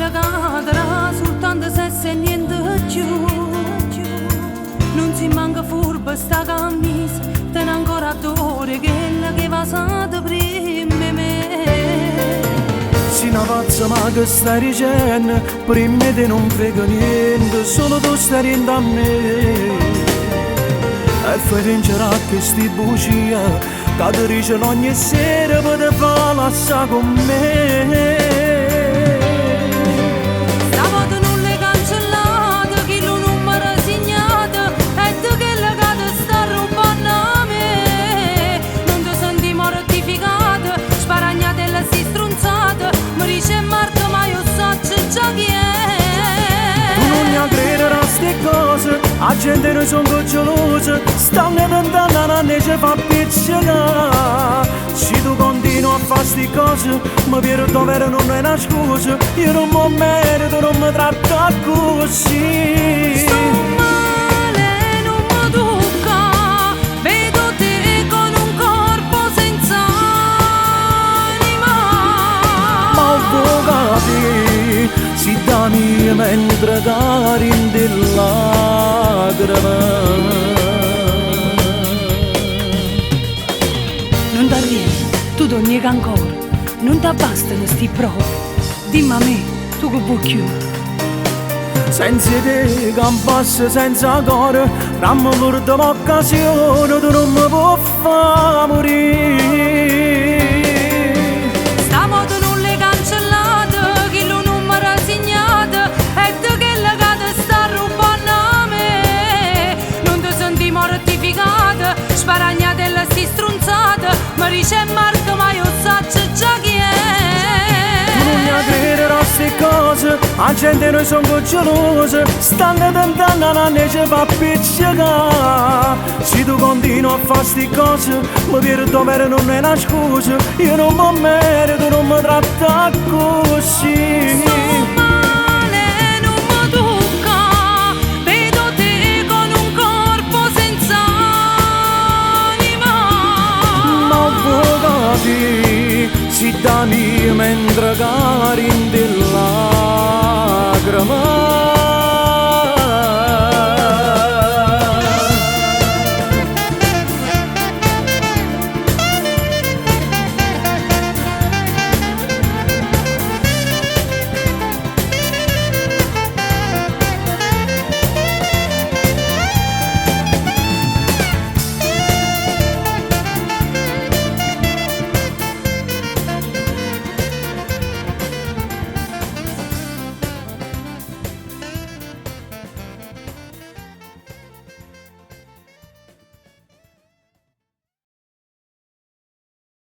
quella cadrà soltanto se sei niente più. Non si manca furba sta camisa, te ne ancora adore quella che va stata prima me. Si una pazza ma che stai dicendo, prima te non frega niente, solo tu stai riendo a me. E fai vincere a questi bugie, che ti dicono ogni sera per te fa lasciare con me. Stavolta non le cancellate, chi lo numero segnato, e tu che la cade sta rubando a me. Non ti senti mortificato, sparagnate e la si strunzata, mi dice Marco ma io so già chi è. Tu non ne credere a ste cose, la gente ne sono gelosa, stanno tentando a ne ci fa piccicare. Se tu continui a fare ste cose, mi piero dovere non è una scusa, io non mi merito, non mi tratta così. Sto male, non mi tocca, vedo te con un corpo senza anima. Ma avvocati, si da mia mentre cari in lacrime. Non t'arrivi, tu torni ancora, non ti bastano sti prove. Dimmi a me, tu che vuoi più? Senza te campassi senza cuore, rammo per l'occasione, tu non mi puoi far morire. Stavolta non le cancellate, chi lo numero segnato, e tu che la cade sta rubando a me. Non ti senti mortificata, sparagnate e la si strunzata, mi dice Marco ma io so già chi è. Tu non ne credere a ste cose, la gente noi sono gelosa, stanno tentando a ne ci fa piccicare. Se tu continui a fare ste cose, mi piero dovere non è una scusa, io non mi merito, non mi tratta così. Sto male, non mi tocca, vedo te con un corpo senza anima. Ma avvocati, si da mia mentre cari